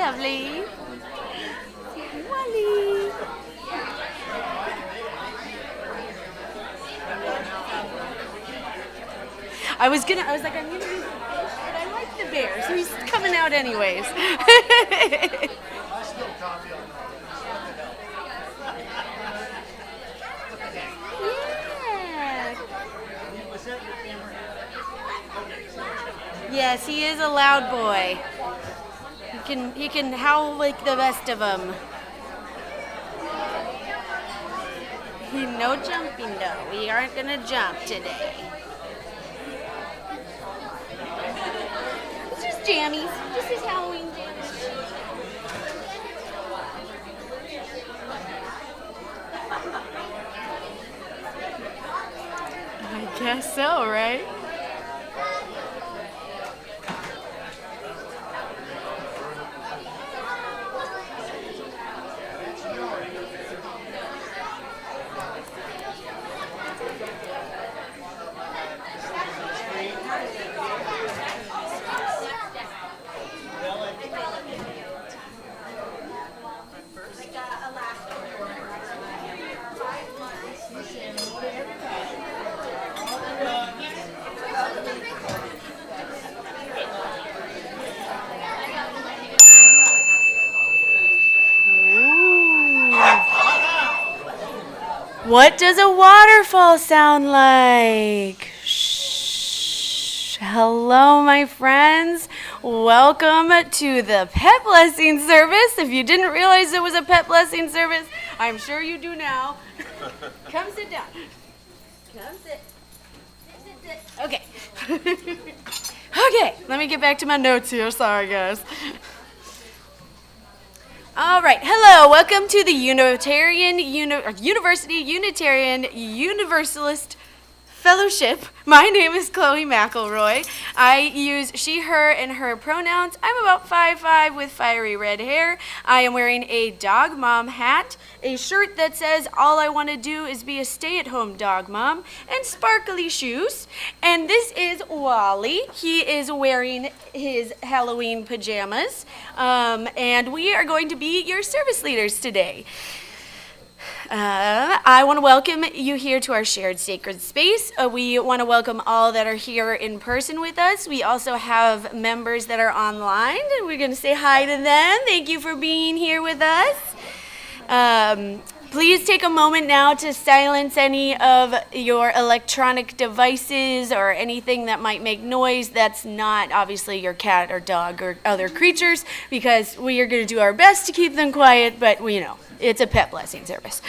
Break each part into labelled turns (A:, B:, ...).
A: lovely. Wally. I'm gonna do the fish, but I like the bear, so he's coming out anyways. Yeah. Yes, he is a loud boy. He can howl like the best of them. No jumping though. We aren't gonna jump today. It's just jammies. Just his Halloween jammies. I guess so, right? What does a waterfall sound like? Shh. Hello, my friends. Welcome to the pet blessing service. If you didn't realize it was a pet blessing service, I'm sure you do now. Come sit down. Come sit. Sit. Okay. Okay, let me get back to my notes here. Sorry, guys. All right, hello, welcome to the University Unitarian Universalist Fellowship. My name is Chloe McElroy. I use she, her, and her pronouns. I'm about 5'5" with fiery red hair. I am wearing a dog mom hat, a shirt that says all I want to do is be a stay-at-home dog mom, and sparkly shoes. And this is Wally. He is wearing his Halloween pajamas. And we are going to be your service leaders today. I want to welcome you here to our shared sacred space. We want to welcome all that are here in person with us. We also have members that are online, and we're going to say hi to them. Thank you for being here with us. Please take a moment now to silence any of your electronic devices or anything that might make noise that's not obviously your cat or dog or other creatures, because we are going to do our best to keep them quiet, but it's a pet blessing service.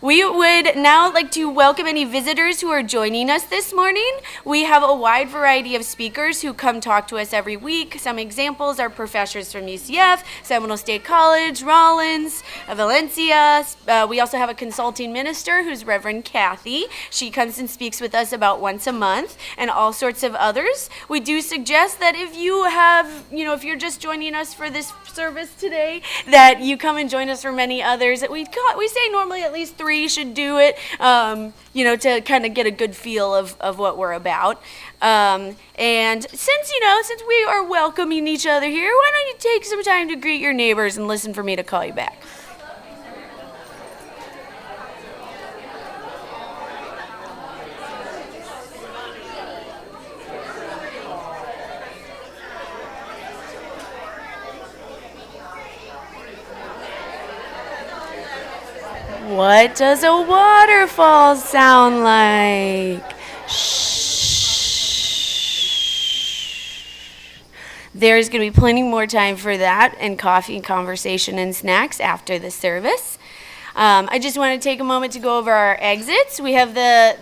A: We would now like to welcome any visitors who are joining us this morning. We have a wide variety of speakers who come talk to us every week. Some examples are professors from UCF, Seminole State College, Rollins, Valencia. We also have a consulting minister who's Reverend Kathy. She comes and speaks with us about once a month, and all sorts of others. We do suggest that if you have, if you're just joining us for this service today, that you come and join us for many others. We say normally at least 3 should do it, to kind of get a good feel of what we're about. And since we are welcoming each other here, why don't you take some time to greet your neighbors and listen for me to call you back? What does a waterfall sound like? Shh. There's going to be plenty more time for that and coffee and conversation and snacks after the service. I just want to take a moment to go over our exits. We have the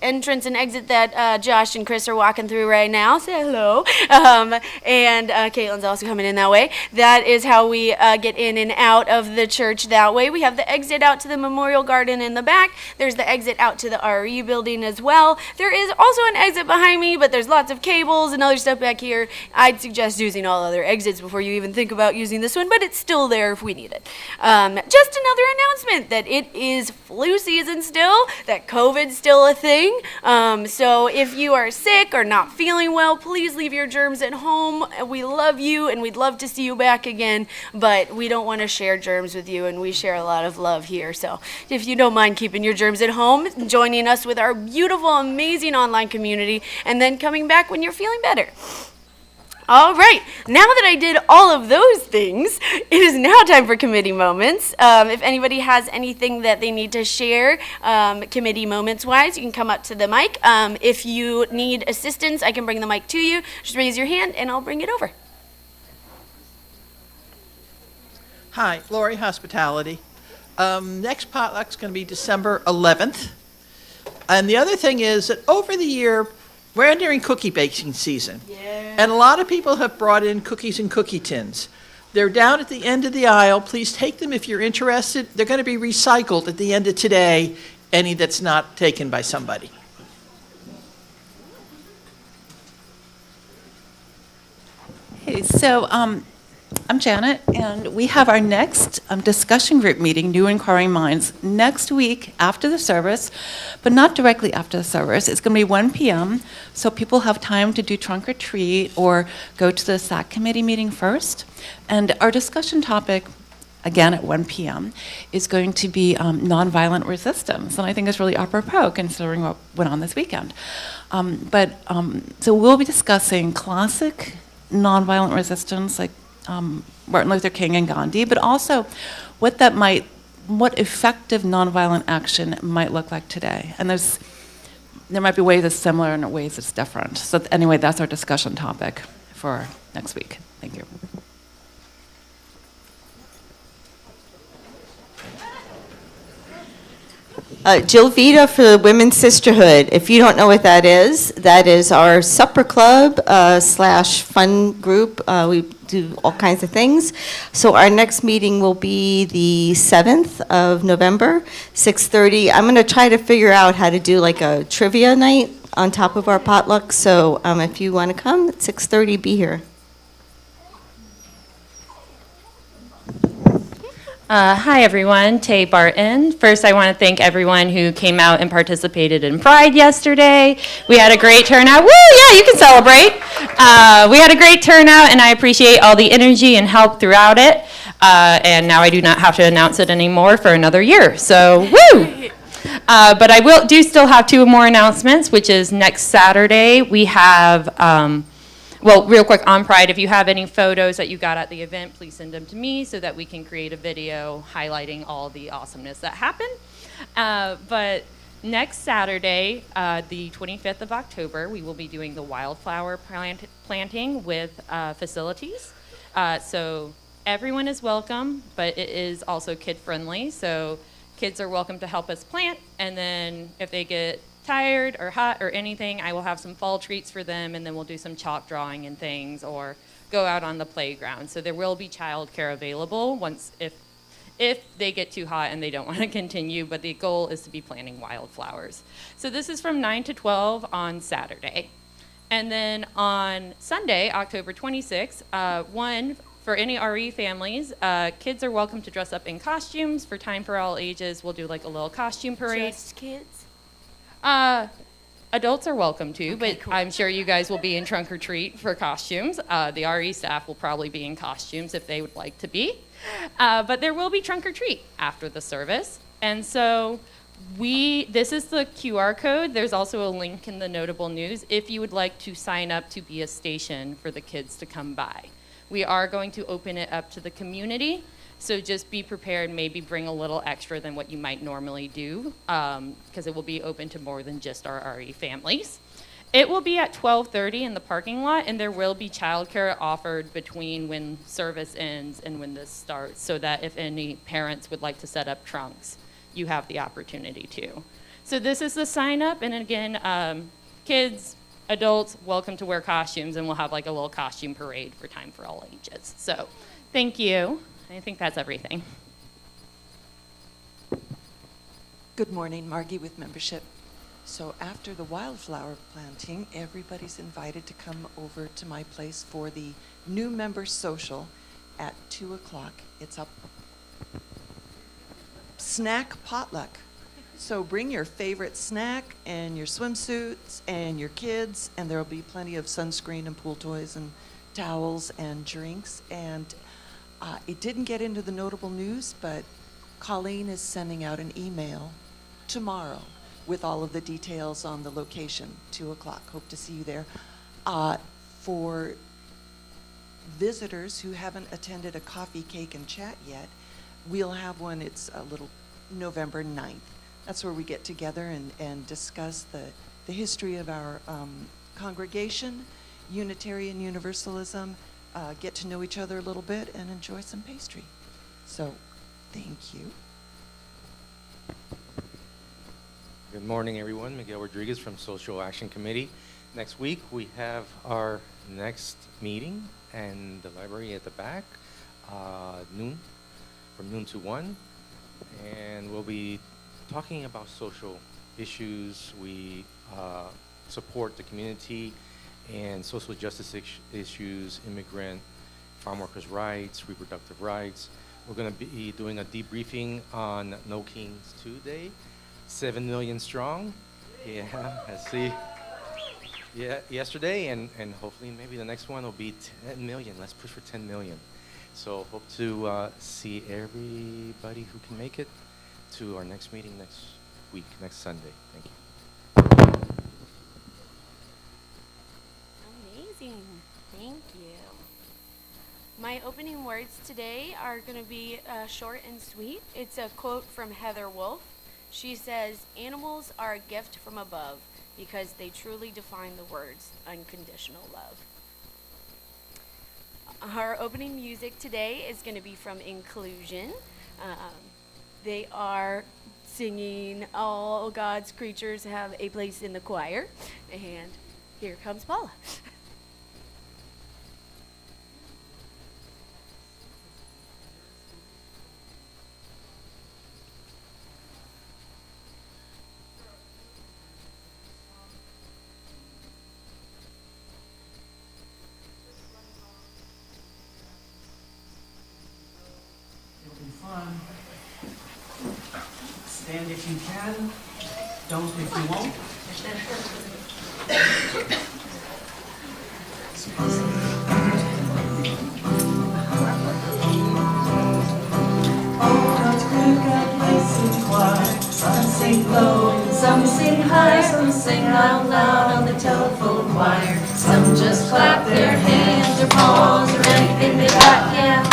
A: entrance and exit that Josh and Chris are walking through right now. Say hello. And Caitlin's also coming in that way. That is how we get in and out of the church that way. We have the exit out to the Memorial Garden in the back. There's the exit out to the RE building as well. There is also an exit behind me, but there's lots of cables and other stuff back here. I'd suggest using all other exits before you even think about using this one, but it's still there if we need it. Just another announcement. announcement that it is flu season still, that COVID's still a thing. So if you are sick or not feeling well, please leave your germs at home. We love you and we'd love to see you back again, but we don't want to share germs with you, and we share a lot of love here. So if you don't mind keeping your germs at home, joining us with our beautiful, amazing online community, and then coming back when you're feeling better. All right, now that I did all of those things, it is now time for committee moments. If anybody has anything that they need to share, committee moments-wise, you can come up to the mic. If you need assistance, I can bring the mic to you. Just raise your hand and I'll bring it over.
B: Hi, Lori Hospitality. Next potluck's going to be December 11th. And the other thing is that over the year, we're entering cookie baking season. Yeah. And a lot of people have brought in cookies and cookie tins. They're down at the end of the aisle. Please take them if you're interested. They're going to be recycled at the end of today, any that's not taken by somebody.
C: Hey, so I'm Janet, and we have our next discussion group meeting, New Inquiring Minds, next week after the service, but not directly after the service. It's going to be 1 p.m., so people have time to do trunk or treat or go to the SAC committee meeting first. And our discussion topic, again at 1 p.m., is going to be nonviolent resistance, and I think it's really apropos considering what went on this weekend. So we'll be discussing classic nonviolent resistance, like Martin Luther King and Gandhi, but also what effective nonviolent action might look like today. And there might be ways it's similar and ways it's different. So anyway, that's our discussion topic for next week. Thank you.
D: Jill Vita for the Women's Sisterhood. If you don't know what that is our supper club / fun group. We do all kinds of things. So our next meeting will be the 7th of November, 6:30. I'm going to try to figure out how to do like a trivia night on top of our potluck. So if you want to come at 6:30, be here.
E: Hi everyone, Tay Barton. First I want to thank everyone who came out and participated in Pride yesterday. We had a great turnout. Woo, yeah, you can celebrate. We had a great turnout and I appreciate all the energy and help throughout it. And now I do not have to announce it anymore for another year, so woo! But I do still have 2 more announcements, which is next Saturday we have well, real quick on Pride, if you have any photos that you got at the event, please send them to me so that we can create a video highlighting all the awesomeness that happened. But next Saturday, the 25th of October, we will be doing the wildflower planting with facilities. So everyone is welcome, but it is also kid-friendly. So kids are welcome to help us plant, and then if they get tired or hot or anything, I will have some fall treats for them, and then we'll do some chalk drawing and things, or go out on the playground. So there will be childcare available if they get too hot and they don't want to continue, but the goal is to be planting wildflowers. So this is from 9 to 12 on Saturday. And then on Sunday, October 26th, for any RE families, kids are welcome to dress up in costumes. For Time for All Ages, we'll do like a little costume parade.
A: Just kids?
E: Adults are welcome to,
A: Okay,
E: but
A: cool.
E: I'm sure you guys will be in trunk or treat for costumes. The RE staff will probably be in costumes if they would like to be. But there will be trunk or treat after the service. And so this is the QR code. There's also a link in the notable news if you would like to sign up to be a station for the kids to come by. We are going to open it up to the community. So just be prepared, maybe bring a little extra than what you might normally do, because it will be open to more than just our RE families. It will be at 12:30 in the parking lot, and there will be childcare offered between when service ends and when this starts, so that if any parents would like to set up trunks, you have the opportunity to. So this is the sign up, and again, kids, adults, welcome to wear costumes, and we'll have like a little costume parade for Time for All Ages. So thank you. I think that's everything.
F: Good morning, Margie with membership. So after the wildflower planting, everybody's invited to come over to my place for the new member social at 2 o'clock. It's snack potluck. So bring your favorite snack and your swimsuits and your kids, and there will be plenty of sunscreen and pool toys and towels and drinks. And it didn't get into the notable news, but Colleen is sending out an email tomorrow with all of the details on the location, 2 o'clock. Hope to see you there. For visitors who haven't attended a coffee, cake, and chat yet, we'll have one. It's a little November 9th. That's where we get together and discuss the history of our congregation, Unitarian Universalism, get to know each other a little bit, and enjoy some pastry. So, thank you.
G: Good morning, everyone. Miguel Rodriguez from Social Action Committee. Next week, we have our next meeting in the library at the back, noon, from noon to 1. And we'll be talking about social issues. We support the community and social justice issues, immigrant, farm workers' rights, reproductive rights. We're going to be doing a debriefing on No Kings 2 Day, 7 million strong. Yeah, I see. Yeah, yesterday, and hopefully maybe the next one will be 10 million. Let's push for 10 million. So hope to see everybody who can make it to our next meeting next week, next Sunday. Thank you.
A: Amazing. Thank you. My opening words today are going to be short and sweet. It's a quote from Heather Wolf. She says, "Animals are a gift from above because they truly define the words unconditional love." Our opening music today is going to be from Inclusion. They are singing "All God's Creatures Have a Place in the Choir." And here comes Paula.
H: Fun. Stand if you can, don't if you won't. Oh, God's good, God bless His choir. Some sing low and some sing high. Some sing out loud on the telephone wire. Some just clap their hands or paws or anything they got, yeah.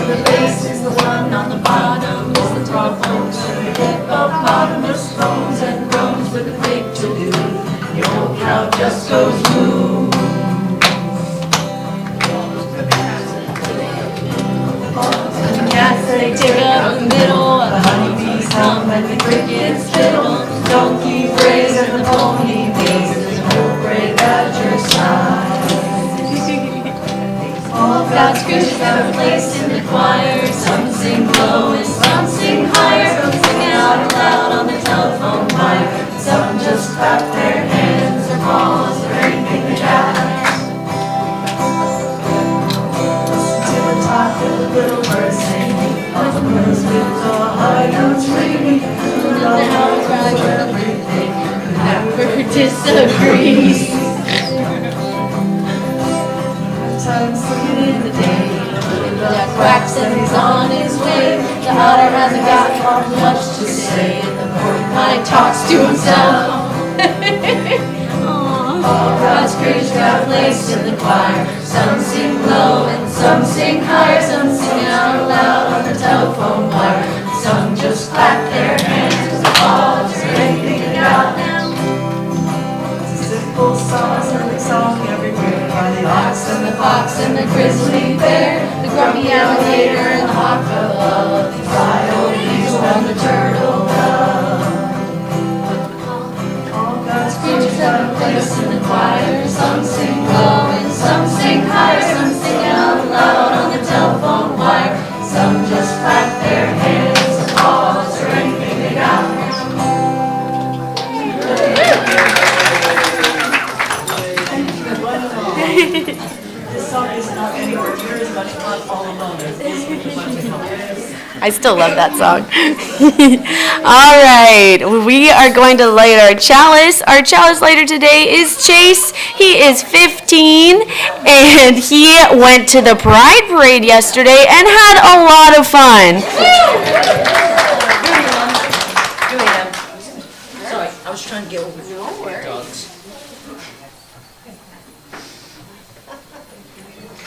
H: The bass is the one on the bottom, is the throbbing, the hippopotamus bones and groans with a big to-do. The old crowd just goes moo. And the cats, they take up the middle, the honeybees hum and the crickets fiddle. Donkey brays and the pony bees, there's an old gray badger sigh. All God's creatures have a place in the choir. Some sing low and some sing higher. Some sing out loud on the telephone wire. Some just clap their hands or paws or anything they got. Listen to the talk of the little birds singing. Of the birds with all high notes ringing. And the house cries for everything. Who never disagrees. Sometimes looking in the day, that quacks and he's on his way. The otter hasn't got much to say, and the porcupine talks to himself. All God's creatures got a place in the choir. Some sing low and some sing higher. Some sing out loud on the telephone wire. Some just clap their hands or paws or anything they got now. It's a simple song, every song everywhere. By the ox and the fox and the grizzly bear, the grumpy alligator and the hawk above, the coyote and the turtle dove. All God's creatures have a place in the choir. Some sing low and some sing higher. Some sing out loud on the telephone wire. Some just clap their hands or paws or anything they got. This song is not anywhere near as much fun all alone as this one.
A: Still love that song. All right, we are going to light our chalice. Our chalice lighter today is Chase. He is 15, and he went to the Pride Parade yesterday and had a lot of fun.
I: Sorry, I was trying to get over the dogs.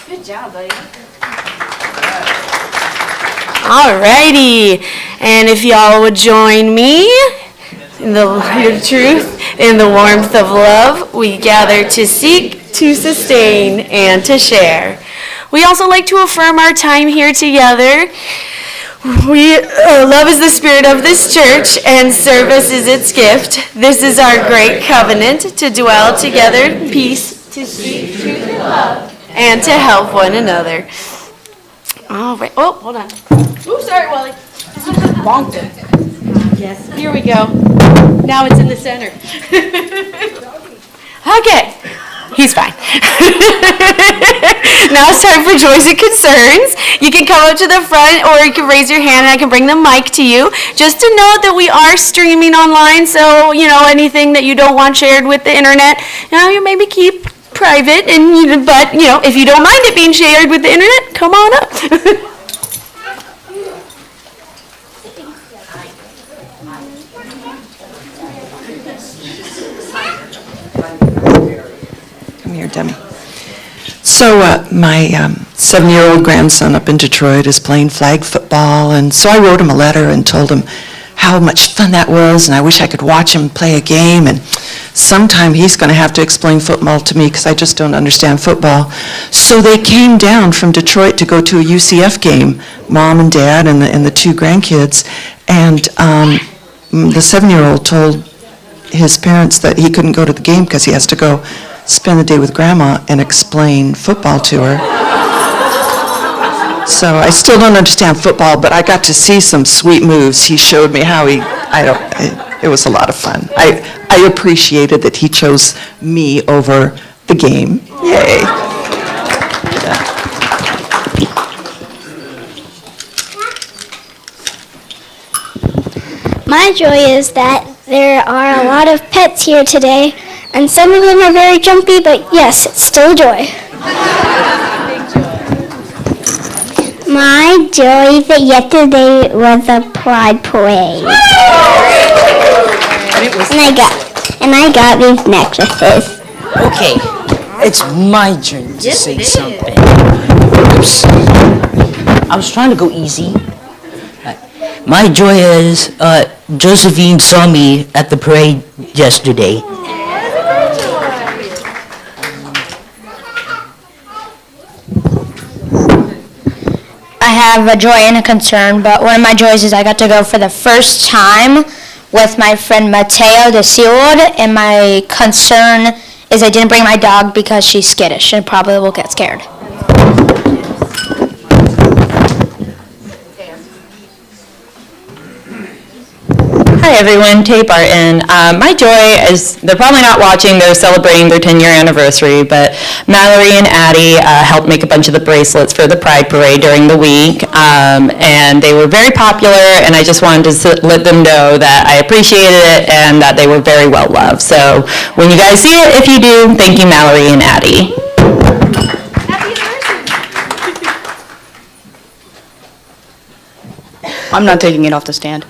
A: Good job, buddy. All righty, and if y'all would join me in the light of truth, in the warmth of love, we gather to seek, to sustain, and to share. We also like to affirm our time here together. Love is the spirit of this church, and service is its gift. This is our great covenant to dwell together in peace, to seek truth and love, and to help one another. All right. Oh, hold on. Oops, sorry, Wally. Bonked it. Yes. Here we go. Now it's in the center. Okay. He's fine. Now it's time for joys and concerns. You can come up to the front, or you can raise your hand and I can bring the mic to you. Just to note that we are streaming online, so anything that you don't want shared with the internet, you maybe keep private. But if you don't mind it being shared with the internet, come on up.
F: Come here, Demi. So my 7-year-old grandson up in Detroit is playing flag football, and so I wrote him a letter and told him how much fun that was, and I wish I could watch him play a game, and sometime he's going to have to explain football to me because I just don't understand football. So they came down from Detroit to go to a UCF game, Mom and Dad and the 2 grandkids, and the 7-year-old told his parents that he couldn't go to the game because he has to go spend the day with Grandma and explain football to her. So I still don't understand football, but I got to see some sweet moves. He showed me how it was a lot of fun. I appreciated that he chose me over the game. Yay. Yeah.
J: My joy is that there are a lot of pets here today, and some of them are very jumpy, but yes, it's still a joy. My joy is that yesterday was a Pride Parade. And I got these necklaces.
I: Okay, it's my turn to say something. Oops. I was trying to go easy. My joy is Josephine saw me at the parade yesterday.
J: I have a joy and a concern, but one of my joys is I got to go for the first time with my friend Mateo de SeaWorld, and my concern is I didn't bring my dog because she's skittish and probably will get scared.
E: Hi everyone, Tay Barton. My joy is, they're probably not watching, they're celebrating their 10-year anniversary, but Mallory and Addie helped make a bunch of the bracelets for the Pride Parade during the week, and they were very popular, and I just wanted to let them know that I appreciated it and that they were very well loved. So when you guys see it, if you do, thank you Mallory and Addie.
K: I'm not taking it off the stand.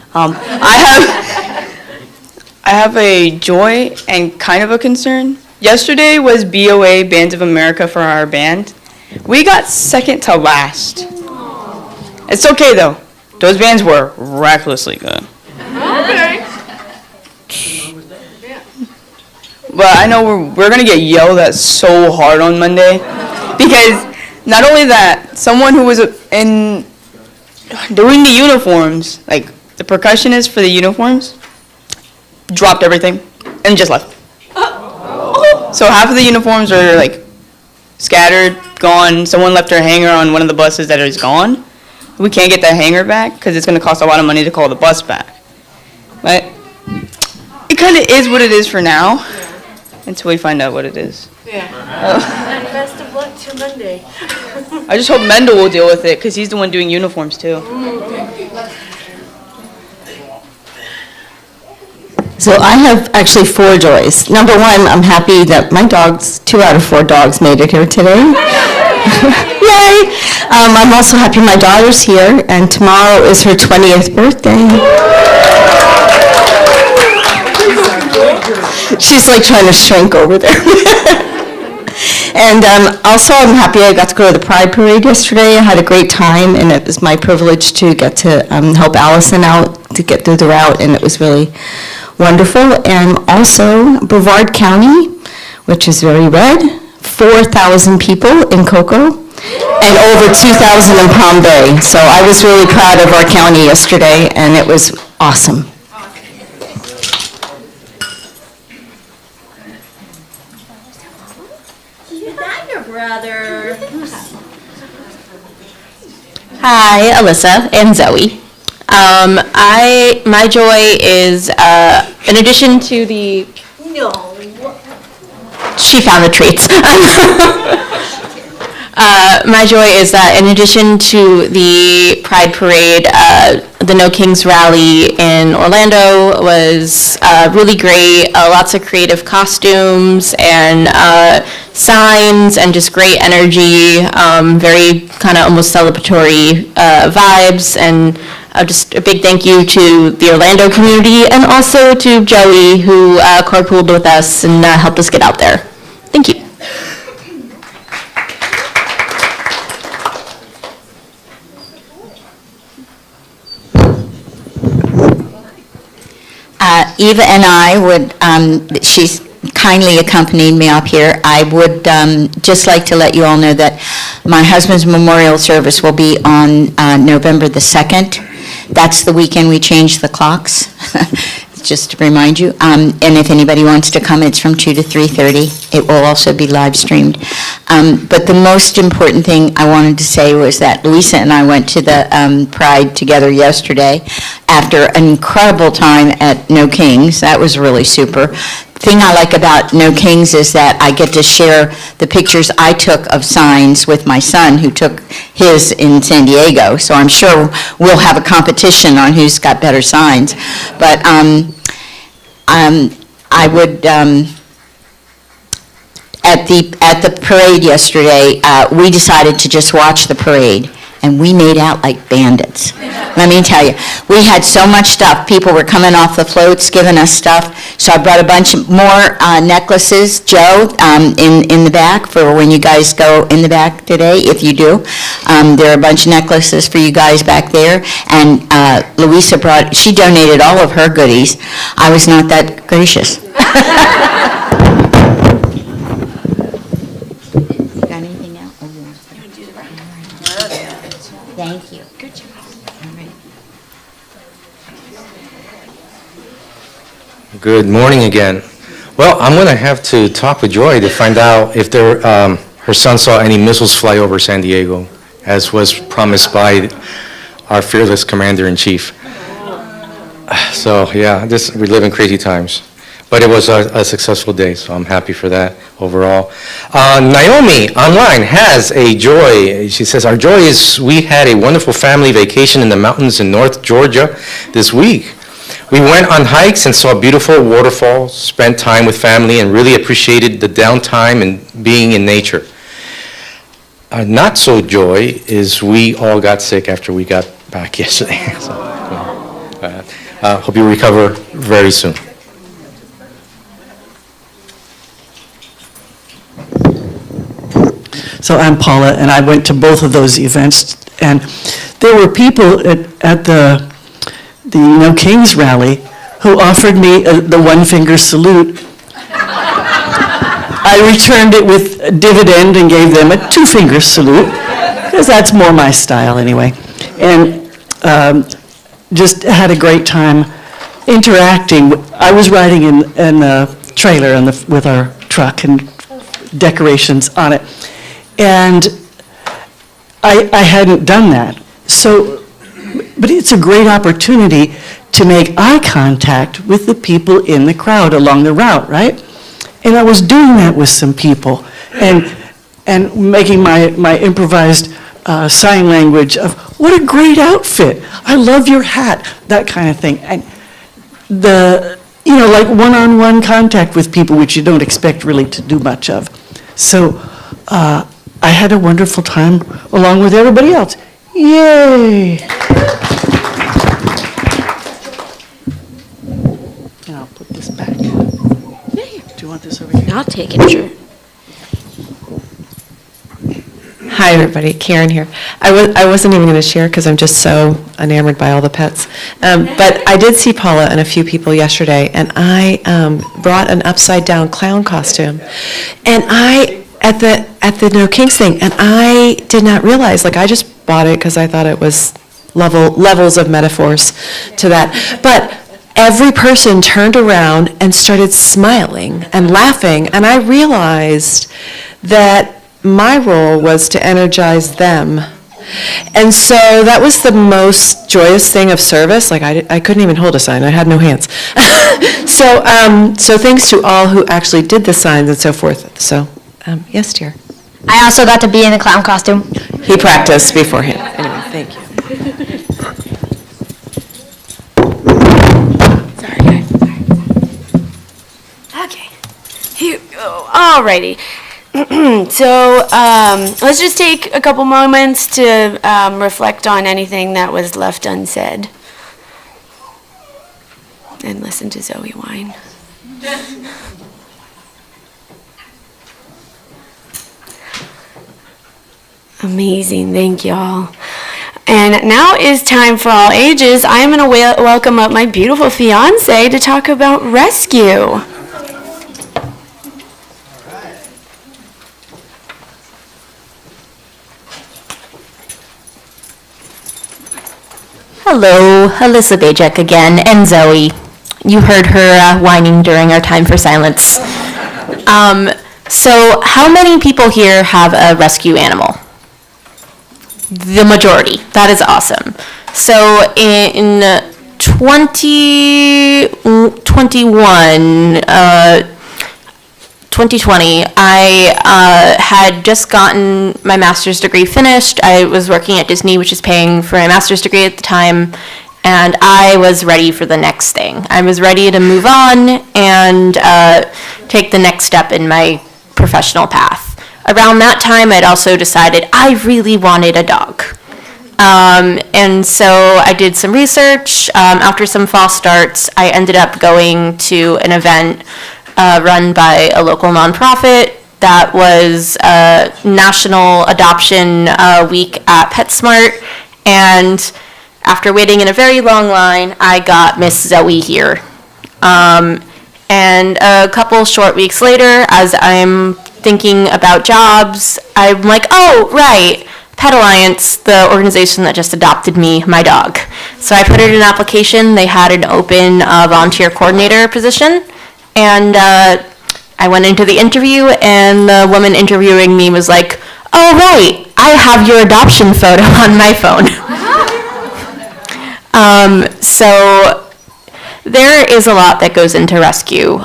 K: I have a joy and kind of a concern. Yesterday was BOA Bands of America for our band. We got second to last. It's okay though. Those bands were recklessly good.
A: Okay.
K: But I know we're gonna get yelled at so hard on Monday because not only that, someone who was doing the uniforms, like the percussionist for the uniforms, dropped everything and just left. So half of the uniforms are like scattered, gone. Someone left their hanger on one of the buses that is gone. We can't get that hanger back because it's going to cost a lot of money to call the bus back. But it kind of is what it is for now until we find out what it is.
A: Yeah. And best of luck to Monday.
K: I just hope Mendel will deal with it because he's the one doing uniforms too.
D: So I have actually 4 joys. Number 1, I'm happy that my dogs, 2 out of 4 dogs made it here today. Yay! I'm also happy my daughter's here, and tomorrow is her 20th birthday. She's like trying to shrink over there. And also, I'm happy I got to go to the Pride Parade yesterday. I had a great time, and it was my privilege to get to help Allison out to get through the route, and it was really wonderful. And also, Brevard County, which is very red, 4,000 people in Cocoa, and over 2,000 in Palm Bay. So I was really proud of our county yesterday, and it was awesome.
A: Brother.
L: Hi, Alyssa and Zoe. My joy is, in addition to the...
A: No.
L: She found the treats. My joy is that in addition to the Pride Parade, the No Kings rally in Orlando was really great. Lots of creative costumes and signs and just great energy, very kind of almost celebratory vibes, and just a big thank you to the Orlando community and also to Joey, who carpooled with us and helped us get out there. Thank you.
M: Eva and I would, she's kindly accompanied me up here. I would just like to let you all know that my husband's memorial service will be on November the 2nd. That's the weekend we change the clocks, just to remind you. And if anybody wants to come, it's from 2 to 3:30. It will also be live streamed. But the most important thing I wanted to say was that Louisa and I went to the Pride together yesterday after an incredible time at No Kings. That was really super. The thing I like about No Kings is that I get to share the pictures I took of signs with my son, who took his in San Diego. So I'm sure we'll have a competition on who's got better signs. But I would, at the parade yesterday, we decided to just watch the parade, and we made out like bandits. Let me tell you, we had so much stuff. People were coming off the floats, giving us stuff. So I brought a bunch more necklaces, Joe, in the back for when you guys go in the back today, if you do. There are a bunch of necklaces for you guys back there. And Louisa she donated all of her goodies. I was not that gracious. Got anything else? Oh, yeah. Thank you. Good job. All right.
G: Good morning again. Well, I'm going to have to talk with Joy to find out if her son saw any missiles fly over San Diego, as was promised by our fearless commander-in-chief. So, yeah, we live in crazy times. But it was a successful day, so I'm happy for that overall. Naomi online has a joy. She says, our joy is we had a wonderful family vacation in the mountains in North Georgia this week. We went on hikes and saw beautiful waterfalls, spent time with family, and really appreciated the downtime and being in nature. Our not so joy is we all got sick after we got back yesterday. So, hope you recover very soon.
N: So I'm Paula, and I went to both of those events, and there were people at the No Kings rally who offered me the one-finger salute. I returned it with a dividend and gave them a two-finger salute, because that's more my style anyway. And just had a great time interacting. I was riding in a trailer with our truck and decorations on it. And I hadn't done that. But it's a great opportunity to make eye contact with the people in the crowd along the route, right? And I was doing that with some people and making my improvised sign language of, what a great outfit. I love your hat, that kind of thing. And like one-on-one contact with people, which you don't expect really to do much of. So I had a wonderful time along with everybody else. Yay! And I'll put this back. Do you want this over here?
A: I'll take it, sure.
O: Hi, everybody. Karen here. I wasn't even going to share because I'm just so enamored by all the pets. But I did see Paula and a few people yesterday, and I brought an upside-down clown costume. And at the No Kinks thing, and I did not realize, I just bought it because I thought it was levels of metaphors to that. But every person turned around and started smiling and laughing, and I realized that my role was to energize them. And so that was the most joyous thing of service. I couldn't even hold a sign. I had no hands. So thanks to all who actually did the signs and so forth. So, yes, dear.
J: I also got to be in the clown costume.
O: He practiced beforehand. Anyway, thank you.
A: Sorry, guys. Okay. Here we go. Alrighty. So let's just take a couple moments to reflect on anything that was left unsaid. And listen to Zoe whine. Amazing, thank y'all. And now is time for all ages. I'm going to welcome up my beautiful fiance to talk about rescue.
L: Hello, Alyssa Bajek again, and Zoe. You heard her whining during our time for silence. So how many people here have a rescue animal? The majority. That is awesome. So in 2020, I had just gotten my master's degree finished. I was working at Disney, which is paying for my master's degree at the time, and I was ready for the next thing. I was ready to move on and take the next step in my professional path. Around that time, I'd also decided I really wanted a dog. And so I did some research. After some false starts, I ended up going to an event run by a local nonprofit that was National Adoption Week at PetSmart. And after waiting in a very long line, I got Miss Zoe here. And a couple short weeks later, as I'm thinking about jobs, I'm like, oh, right, Pet Alliance, the organization that just adopted me, my dog. So I put in an application. They had an open volunteer coordinator position. And I went into the interview, and the woman interviewing me was like, oh, right, I have your adoption photo on my phone. So there is a lot that goes into rescue.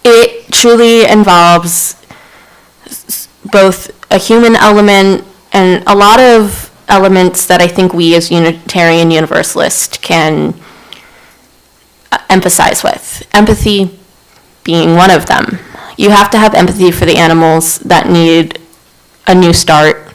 L: It truly involves both a human element and a lot of elements that I think we as Unitarian Universalists can emphasize with. Empathy being one of them. You have to have empathy for the animals that need a new start.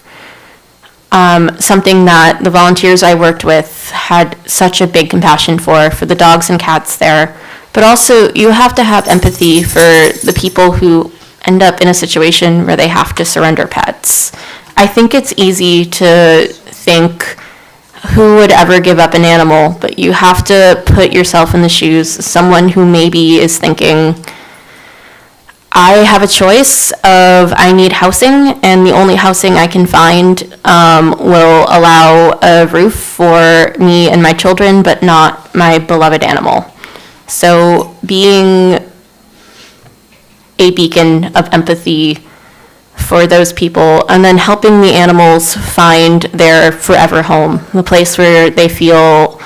L: Something that the volunteers I worked with had such a big compassion for the dogs and cats there. But also, you have to have empathy for the people who end up in a situation where they have to surrender pets. I think it's easy to think, who would ever give up an animal? But you have to put yourself in the shoes of someone who maybe is thinking, I have a choice of I need housing, and the only housing I can find will allow a roof for me and my children, but not my beloved animal. So being a beacon of empathy for those people, and then helping the animals find their forever home, the place where they feel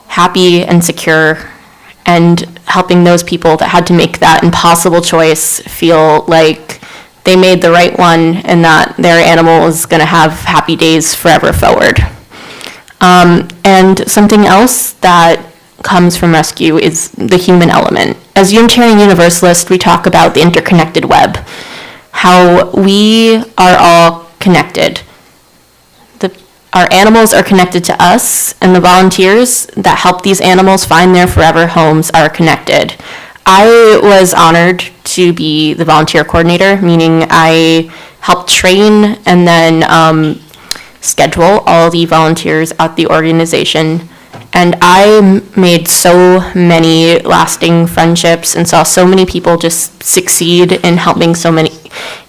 L: happy and secure, and helping those people that had to make that impossible choice feel like they made the right one and that their animal is going to have happy days forever forward. And something else that comes from rescue is the human element. As Unitarian Universalists, we talk about the interconnected web, how we are all connected. Our animals are connected to us, and the volunteers that help these animals find their forever homes are connected. I was honored to be the volunteer coordinator, meaning I helped train and then schedule all the volunteers at the organization. And I made so many lasting friendships and saw so many people just succeed in helping so many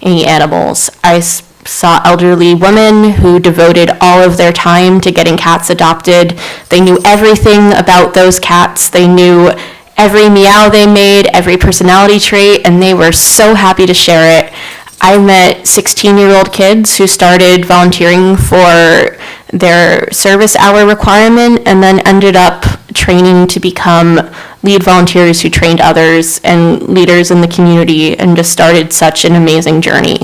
L: animals. I saw elderly women who devoted all of their time to getting cats adopted. They knew everything about those cats. They knew every meow they made, every personality trait, and they were so happy to share it. I met 16-year-old kids who started volunteering for their service hour requirement and then ended up training to become lead volunteers who trained others and leaders in the community, and just started such an amazing journey.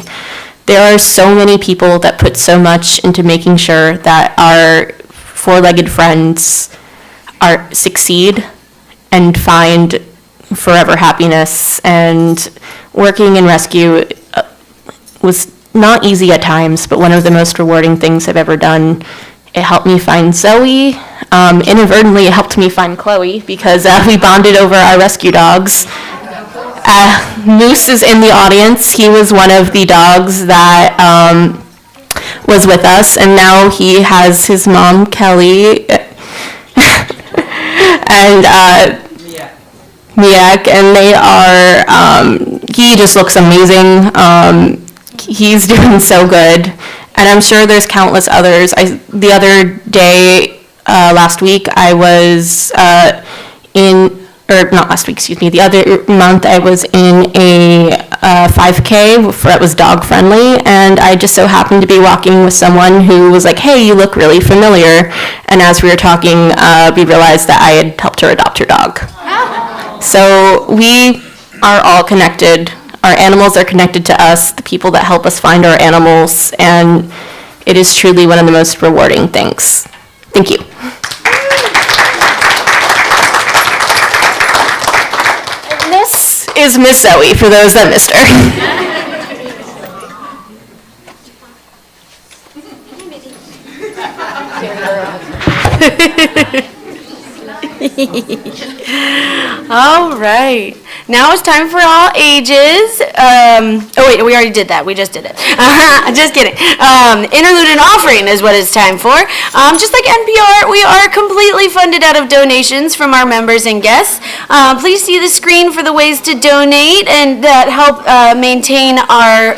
L: There are so many people that put so much into making sure that our four-legged friends succeed and find forever happiness. And working in rescue was not easy at times, but one of the most rewarding things I've ever done. It helped me find Zoe. Inadvertently, it helped me find Chloe because we bonded over our rescue dogs. Moose is in the audience. He was one of the dogs that was with us, and now he has his mom, Kelly, and Miak, and they are, he just looks amazing. He's doing so good, and I'm sure there's countless others. The other day, last week, I was not last week, excuse me, the other month I was in a 5K that was dog friendly, and I just so happened to be walking with someone who was like, hey, you look really familiar, and as we were talking, we realized that I had helped her adopt her dog. So we are all connected. Our animals are connected to us, the people that help us find our animals, and it is truly one of the most rewarding things. Thank you. This is Miss Zoe, for those that missed her.
A: All right. Now it's time for all ages. Oh wait, we already did that. We just did it. Just kidding. Interlude and offering is what it's time for. Just like NPR, we are completely funded out of donations from our members and guests. Please see the screen for the ways to donate and that help maintain our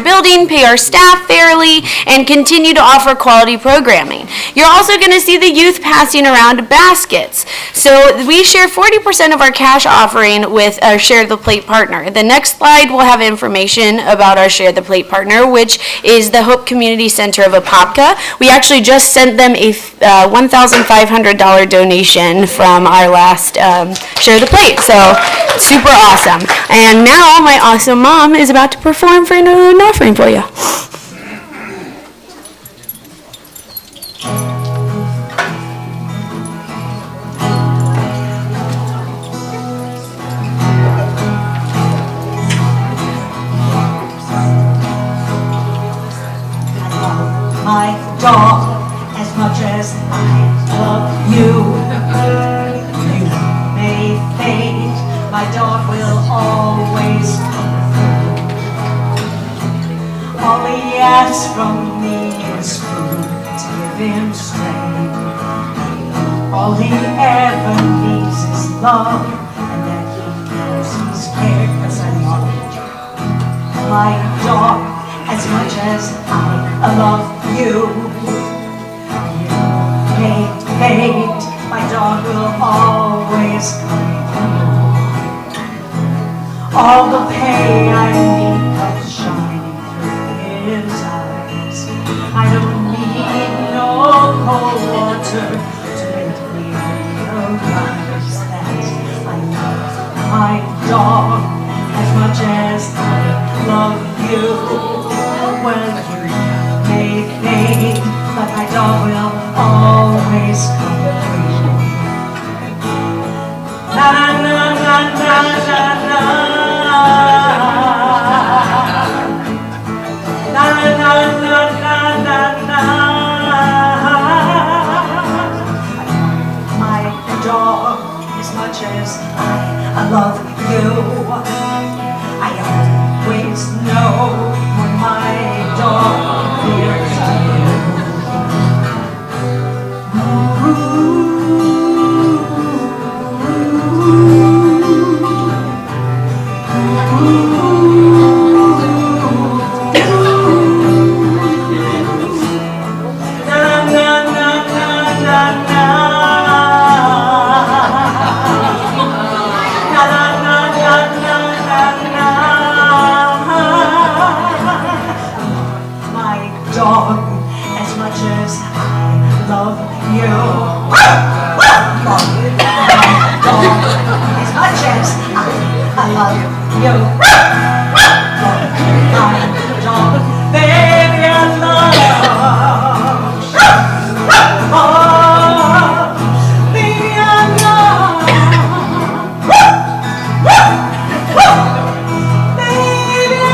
A: building, pay our staff fairly, and continue to offer quality programming. You're also going to see the youth passing around baskets. So we share 40% of our cash offering with our Share the Plate partner. The next slide will have information about our Share the Plate partner, which is the Hope Community Center of Apopka. We actually just sent them a $1,500 donation from our last Share the Plate. So super awesome. And now my awesome mom is about to perform for an offering for you.
P: My dog, as much as I love you, you may fade, my dog will always come through. All he asks from me is food to give him strength. All he ever needs is love, and that he knows he's cared, 'cause I love my dog. As much as I love you, you may fade, my dog will always come through. All the pain I need comes shining through his eyes. I don't need no cold water to make me realize that I love my dog as much as I love you. Well, you may fade, but my dog will always come through. as I love you. I always know when my dog feels as much as I love you. Love my dog as much as I love you. Love my dog, baby, I love you. Oh, baby, I love you. Baby, I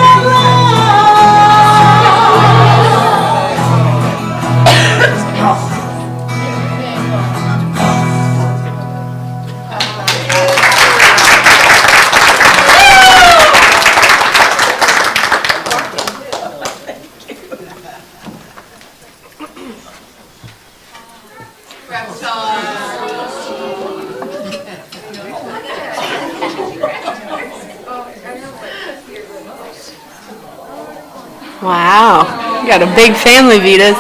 K: Wow, you got a big family, Vitas.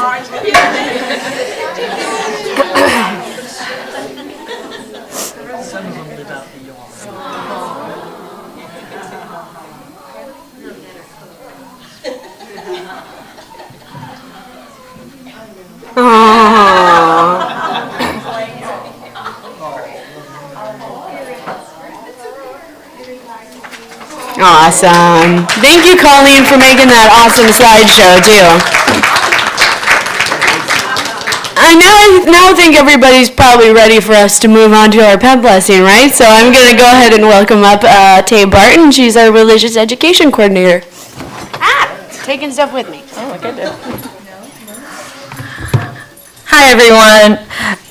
K: Awesome. Thank you, Colleen, for making that awesome slideshow, too. I now think everybody's probably ready for us to move on to our pet blessing, right? So I'm going to go ahead and welcome up Tay Barton. She's our religious education coordinator.
A: Taking stuff with me.
E: Oh, look at it. Hi, everyone.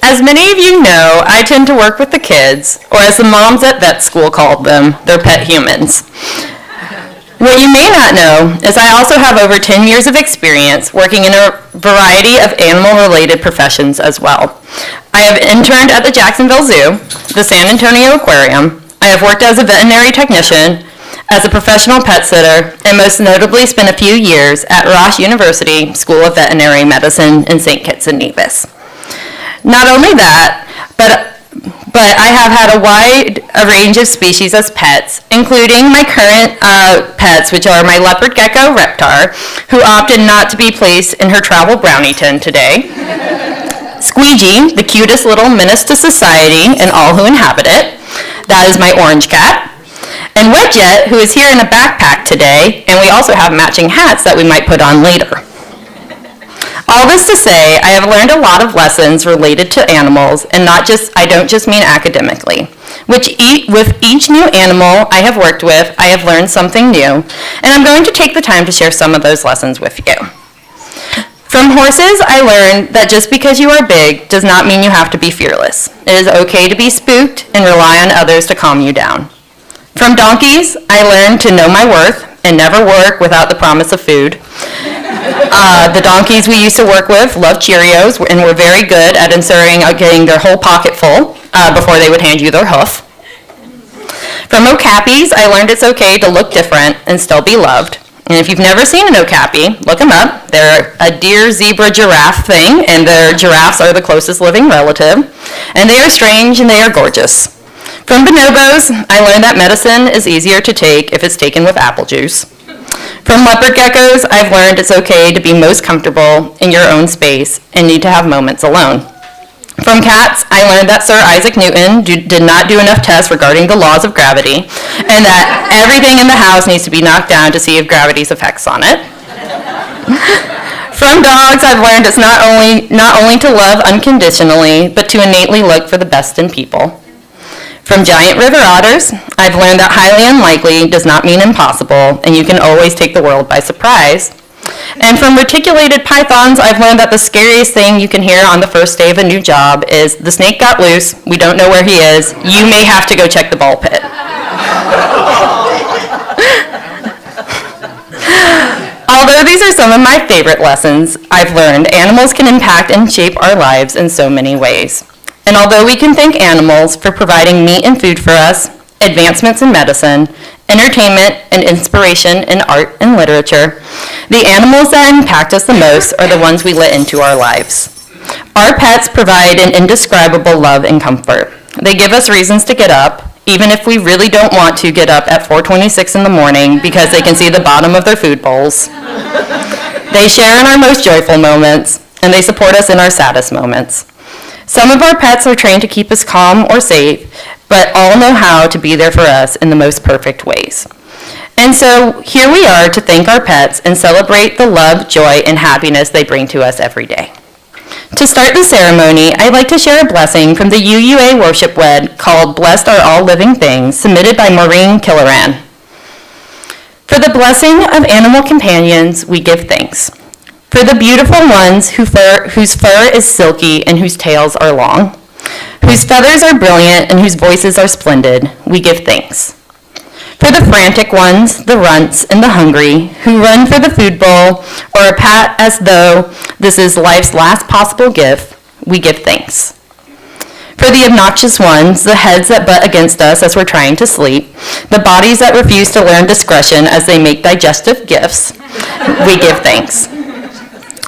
E: As many of you know, I tend to work with the kids, or as the moms at vet school called them, they're pet humans. What you may not know is I also have over 10 years of experience working in a variety of animal-related professions as well. I have interned at the Jacksonville Zoo, the San Antonio Aquarium. I have worked as a veterinary technician, as a professional pet sitter, and most notably spent a few years at Ross University School of Veterinary Medicine in St. Kitts and Nevis. Not only that, but I have had a wide range of species as pets, including my current pets, which are my leopard gecko Reptar, who opted not to be placed in her travel brownie tin today. Squeegee, the cutest little menace to society and all who inhabit it. That is my orange cat. And Wedget, who is here in a backpack today, and we also have matching hats that we might put on later. All this to say, I have learned a lot of lessons related to animals, and I don't just mean academically. With each new animal I have worked with, I have learned something new, and I'm going to take the time to share some of those lessons with you. From horses, I learned that just because you are big does not mean you have to be fearless. It is okay to be spooked and rely on others to calm you down. From donkeys, I learned to know my worth and never work without the promise of food. The donkeys we used to work with loved Cheerios and were very good at getting their whole pocket full before they would hand you their hoof. From okapis, I learned it's okay to look different and still be loved. And if you've never seen an okapi, look them up. They're a deer, zebra, giraffe thing, and their giraffes are the closest living relative. And they are strange and they are gorgeous. From bonobos, I learned that medicine is easier to take if it's taken with apple juice. From leopard geckos, I've learned it's okay to be most comfortable in your own space and need to have moments alone. From cats, I learned that Sir Isaac Newton did not do enough tests regarding the laws of gravity, and that everything in the house needs to be knocked down to see if gravity's effects on it. From dogs, I've learned it's not only to love unconditionally, but to innately look for the best in people. From giant river otters, I've learned that highly unlikely does not mean impossible, and you can always take the world by surprise. And from reticulated pythons, I've learned that the scariest thing you can hear on the first day of a new job is, "The snake got loose, we don't know where he is, you may have to go check the ball pit." Although these are some of my favorite lessons I've learned, animals can impact and shape our lives in so many ways. And although we can thank animals for providing meat and food for us, advancements in medicine, entertainment, and inspiration in art and literature, the animals that impact us the most are the ones we let into our lives. Our pets provide an indescribable love and comfort. They give us reasons to get up, even if we really don't want to get up at 4:26 in the morning because they can see the bottom of their food bowls. They share in our most joyful moments, and they support us in our saddest moments. Some of our pets are trained to keep us calm or safe, but all know how to be there for us in the most perfect ways. And so here we are to thank our pets and celebrate the love, joy, and happiness they bring to us every day. To start the ceremony, I'd like to share a blessing from the UUA worship wed called "Blessed Are All Living Things," submitted by Maureen Killeran. For the blessing of animal companions, we give thanks. For the beautiful ones whose fur is silky and whose tails are long, whose feathers are brilliant and whose voices are splendid, we give thanks. For the frantic ones, the runts, and the hungry, who run for the food bowl or a pat as though this is life's last possible gift, we give thanks. For the obnoxious ones, the heads that butt against us as we're trying to sleep, the bodies that refuse to learn discretion as they make digestive gifts, we give thanks.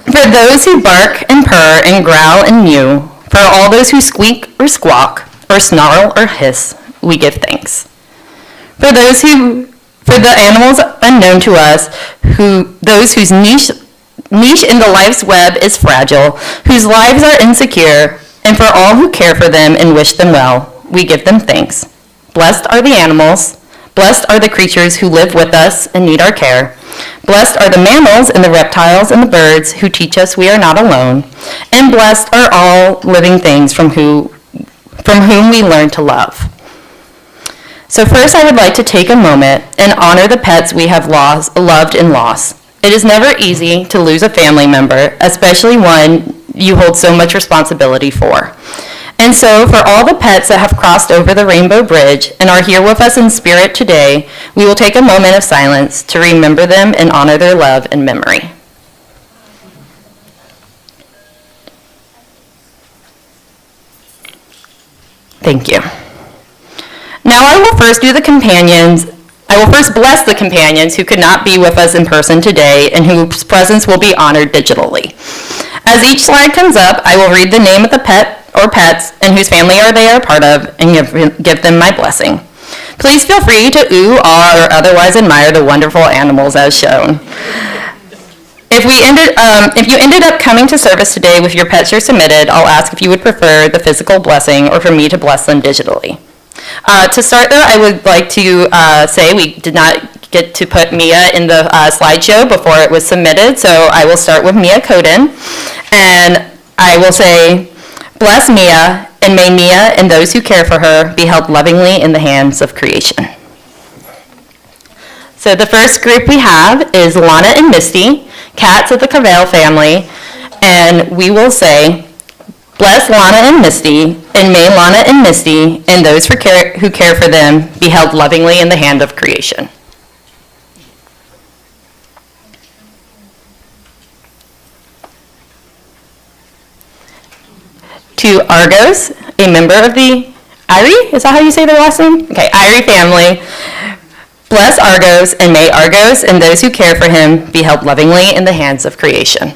E: For those who bark and purr and growl and mew, for all those who squeak or squawk or snarl or hiss, we give thanks. For the animals unknown to us, those whose niche in the life's web is fragile, whose lives are insecure, and for all who care for them and wish them well, we give them thanks. Blessed are the animals. Blessed are the creatures who live with us and need our care. Blessed are the mammals and the reptiles and the birds who teach us we are not alone. And blessed are all living things from whom we learn to love. So first, I would like to take a moment and honor the pets we have loved and lost. It is never easy to lose a family member, especially one you hold so much responsibility for. And so for all the pets that have crossed over the Rainbow Bridge and are here with us in spirit today, we will take a moment of silence to remember them and honor their love and memory. Thank you. Now I will first bless the companions who could not be with us in person today and whose presence will be honored digitally. As each slide comes up, I will read the name of the pet or pets and whose family they are part of and give them my blessing. Please feel free to ooh, ah, or otherwise admire the wonderful animals as shown. If you ended up coming to service today with your pets you're submitted, I'll ask if you would prefer the physical blessing or for me to bless them digitally. To start though, I would like to say we did not get to put Mia in the slideshow before it was submitted, so I will start with Mia Coden, and I will say, bless Mia, and may Mia and those who care for her be held lovingly in the hands of creation. So the first group we have is Lana and Misty, cats of the Cavell family, and we will say, bless Lana and Misty, and may Lana and Misty and those who care for them be held lovingly in the hand of creation. To Argos, a member of the Irie, is that how you say their last name? Okay, Irie family. Bless Argos, and may Argos and those who care for him be held lovingly in the hands of creation.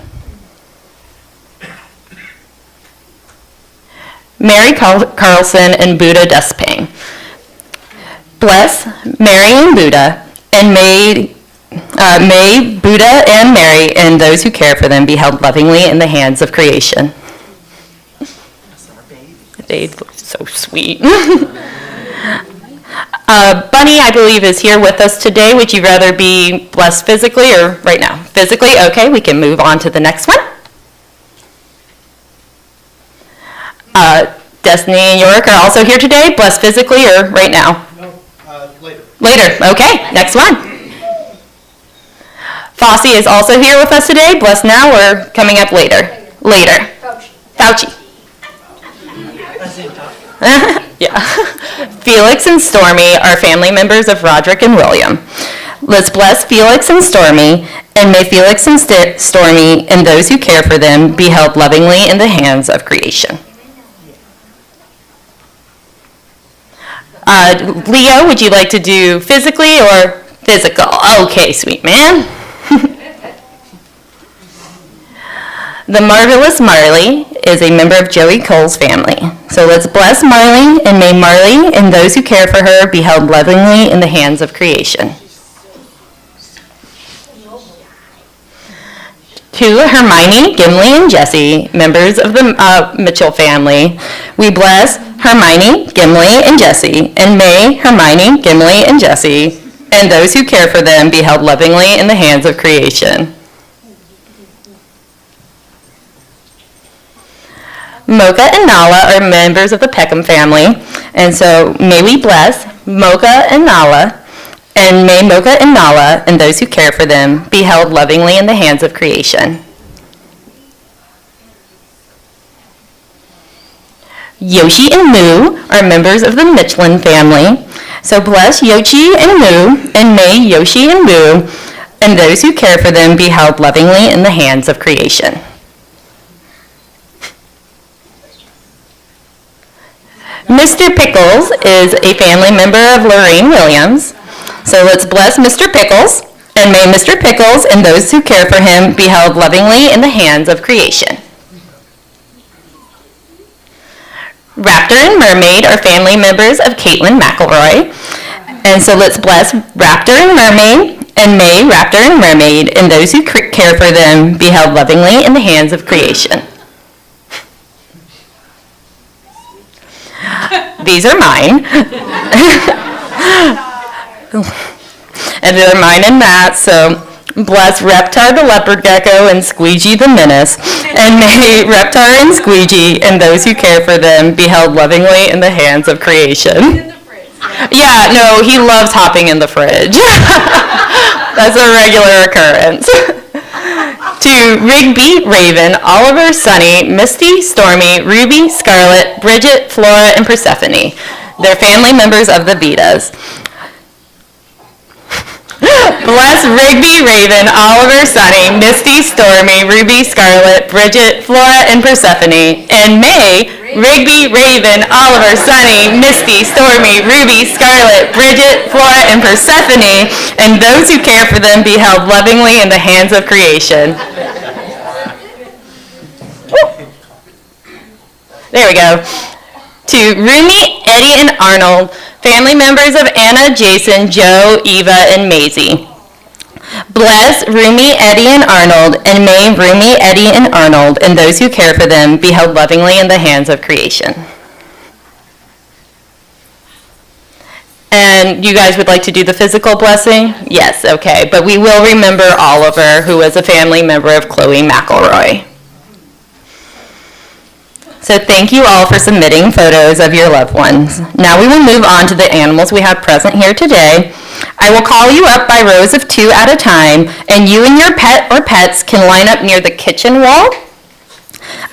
E: Mary Carlson and Buddha Despane. Bless Mary and Buddha, and may Buddha and Mary and those who care for them be held lovingly in the hands of creation. They look so sweet. Bunny, I believe, is here with us today. Would you rather be blessed physically or right now? Physically? Okay, we can move on to the next one. Destiny and York are also here today. Blessed physically or right now?
Q: No, later.
E: Later. Okay, next one. Fossey is also here with us today. Bless now or coming up later? Later. Fauci. Yeah. Felix and Stormy are family members of Roderick and William. Let's bless Felix and Stormy, and may Felix and Stormy and those who care for them be held lovingly in the hands of creation. Leo, would you like to do physically or physical? Okay, sweet man. The marvelous Marley is a member of Joey Cole's family. So let's bless Marley, and may Marley and those who care for her be held lovingly in the hands of creation. To Hermione, Gimli, and Jessie, members of the Mitchell family, we bless Hermione, Gimli, and Jessie, and may Hermione, Gimli, and Jessie, and those who care for them be held lovingly in the hands of creation. Mocha and Nala are members of the Peckham family, and so may we bless Mocha and Nala, and may Mocha and Nala and those who care for them be held lovingly in the hands of creation. Yoshi and Moo are members of the Michelin family, so bless Yoshi and Moo, and may Yoshi and Moo and those who care for them be held lovingly in the hands of creation. Mr. Pickles is a family member of Lorraine Williams. So let's bless Mr. Pickles, and may Mr. Pickles and those who care for him be held lovingly in the hands of creation. Raptor and Mermaid are family members of Caitlin McElroy. And so let's bless Raptor and Mermaid, and may Raptor and Mermaid and those who care for them be held lovingly in the hands of creation. These are mine. And they're mine and Matt, so bless Reptar the leopard gecko and Squeegee the menace, and may Reptar and Squeegee and those who care for them be held lovingly in the hands of creation. Yeah, no, he loves hopping in the fridge. That's a regular occurrence. To Rigby, Raven, Oliver, Sunny, Misty, Stormy, Ruby, Scarlet, Bridget, Flora, and Persephone. They're family members of the Vitas. Bless Rigby, Raven, Oliver, Sunny, Misty, Stormy, Ruby, Scarlet, Bridget, Flora, and Persephone. And may Rigby, Raven, Oliver, Sunny, Misty, Stormy, Ruby, Scarlet, Bridget, Flora, and Persephone, and those who care for them be held lovingly in the hands of creation. There we go. To Rumi, Eddie, and Arnold, family members of Anna, Jason, Joe, Eva, and Maisie. Bless Rumi, Eddie, and Arnold, and may Rumi, Eddie, and Arnold, and those who care for them be held lovingly in the hands of creation. And you guys would like to do the physical blessing? Yes, okay. But we will remember Oliver, who was a family member of Chloe McElroy. So thank you all for submitting photos of your loved ones. Now we will move on to the animals we have present here today. I will call you up by rows of 2 at a time, and you and your pet or pets can line up near the kitchen wall.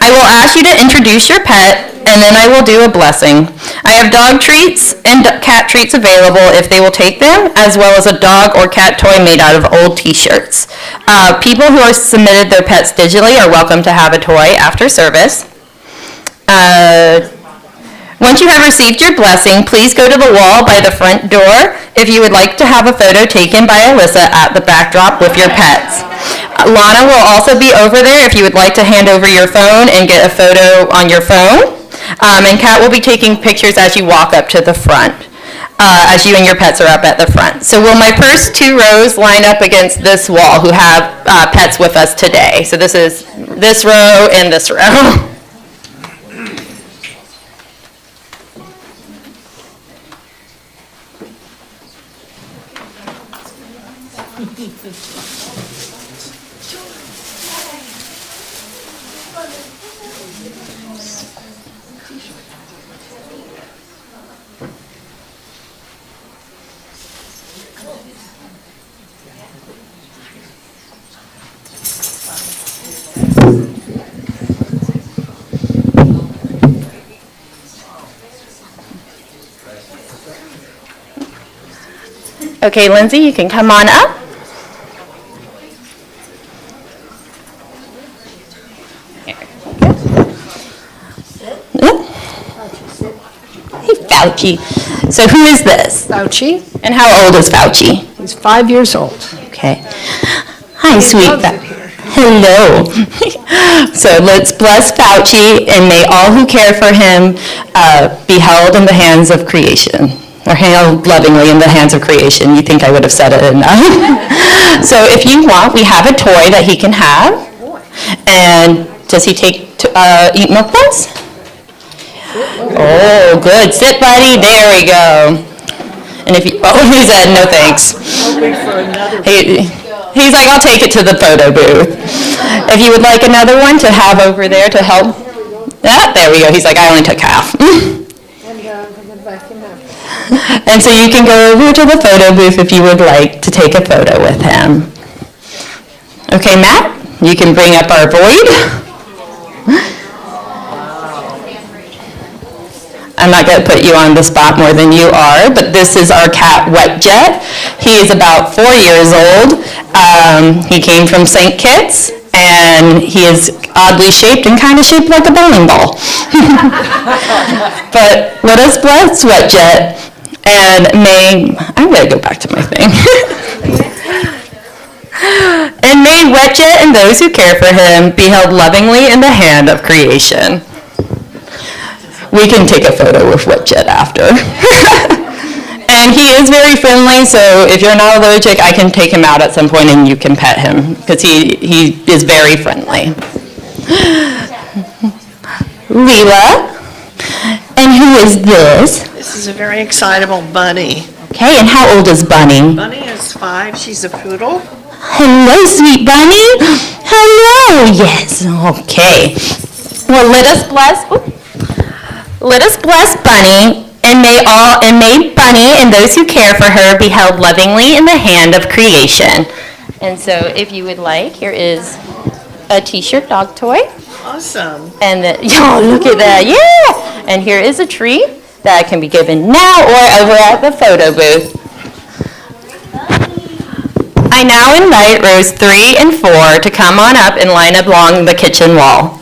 E: I will ask you to introduce your pet, and then I will do a blessing. I have dog treats and cat treats available if they will take them, as well as a dog or cat toy made out of old t-shirts. People who have submitted their pets digitally are welcome to have a toy after service. Once you have received your blessing, please go to the wall by the front door if you would like to have a photo taken by Alyssa at the backdrop with your pets. Lana will also be over there if you would like to hand over your phone and get a photo on your phone. And Kat will be taking pictures as you walk up to the front, as you and your pets are up at the front. So will my first 2 rows line up against this wall who have pets with us today? So this is this row and this row. Okay, Lindsay, you can come on up. Hey, Fauci. So who is this?
Q: Fauci.
E: And how old is Fauci?
Q: He's 5 years old.
E: Okay. Hi, sweet Hello. So let's bless Fauci, and may all who care for him be held in the hands of creation, or held lovingly in the hands of creation. You think I would have said it enough. So if you want, we have a toy that he can have. And does he eat milk buns? Oh, good. Sit, buddy. There we go. And if you, oh, he said no thanks. He's like, I'll take it to the photo booth. If you would like another one to have over there to help. There we go. He's like, I only took half. And so you can go over to the photo booth if you would like to take a photo with him. Okay, Matt, you can bring up our void. I'm not going to put you on the spot more than you are, but this is our cat, Wet Jet. He is about 4 years old. He came from St. Kitts, and he is oddly shaped and kind of shaped like a bowling ball. But let us bless Wet Jet, and I'm going to go back to my thing. And may Wet Jet and those who care for him be held lovingly in the hand of creation. We can take a photo with Wet Jet after. And he is very friendly, so if you're not allergic, I can take him out at some point and you can pet him, because he is very friendly. Leela, and who is this?
R: This is a very excitable bunny.
E: Okay, and how old is Bunny?
R: Bunny is 5. She's a poodle.
E: Hello, sweet Bunny. Hello. Yes. Okay. Well, let us bless Bunny, and may Bunny and those who care for her be held lovingly in the hand of creation. And so, if you would like, here is a T-shirt dog toy.
R: Awesome.
E: And look at that, yeah! And here is a treat that can be given now or over at the photo booth. I now invite rows 3 and 4 to come on up and line up along the kitchen wall.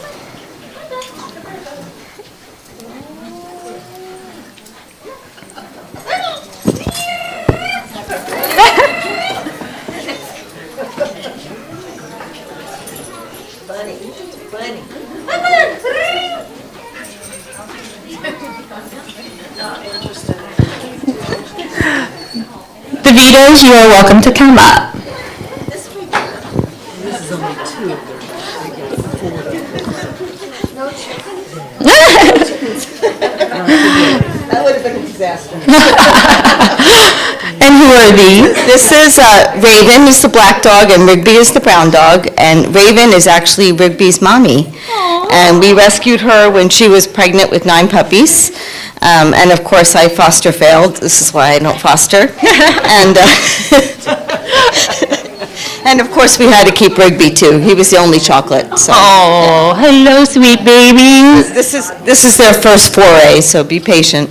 E: The Vitos, you are welcome to come up.
R: This is only 2 of them. No chickens. That would have been a disaster.
D: And who are these? This is Raven is the black dog and Rigby is the brown dog. And Raven is actually Rigby's mommy. Aww. And we rescued her when she was pregnant with 9 puppies. And of course, I foster failed. This is why I don't foster. And of course, we had to keep Rigby too. He was the only chocolate. So.
E: Oh, hello, sweet babies.
D: This is their first foray, so be patient.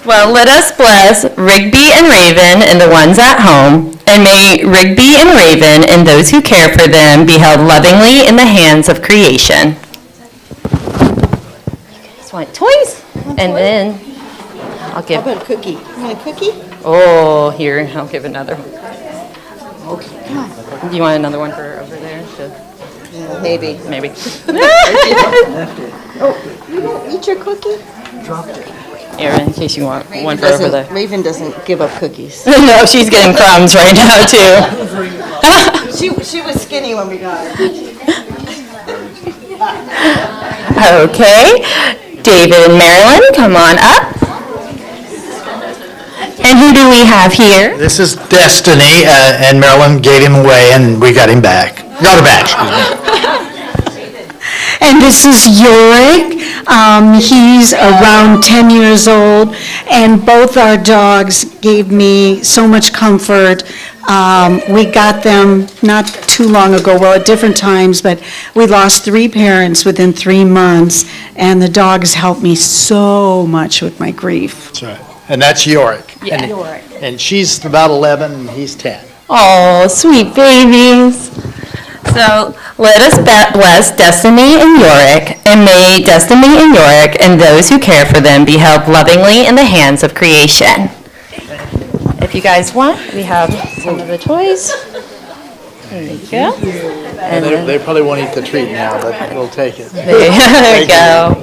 E: Well, let us bless Rigby and Raven and the ones at home, and may Rigby and Raven and those who care for them be held lovingly in the hands of creation. You guys want toys? And then I'll give.
R: How about a cookie? You want a cookie?
E: Oh, here, I'll give another one.
R: Okay, come on.
E: Do you want another one for over there?
R: Yeah, maybe.
E: Maybe.
R: Oh, you don't eat your cookie?
B: Dropped it.
E: Here, in case you want one for over there.
D: Raven doesn't give up cookies.
E: No, she's getting crumbs right now, too.
D: She was skinny when we got her.
E: Okay. David and Marilyn, come on up. And who do we have here?
S: This is Destiny, and Marilyn gave him away, and we got him back. Got her back, excuse me.
Q: And this is Yorick. He's around 10 years old, and both our dogs gave me so much comfort. We got them not too long ago, well, at different times, but we lost 3 parents within 3 months, and the dogs helped me so much with my grief.
S: That's right. And that's Yorick.
L: Yeah.
S: And-
L: Yorick.
S: And she's about 11 and he's 10.
L: Oh, sweet babies. So let us bless Destiny and Yorick, and may Destiny and Yorick and those who care for them be held lovingly in the hands of creation. If you guys want, we have some of the toys. There you go. And
S: They probably won't eat the treat now, but we'll take it.
L: there you go.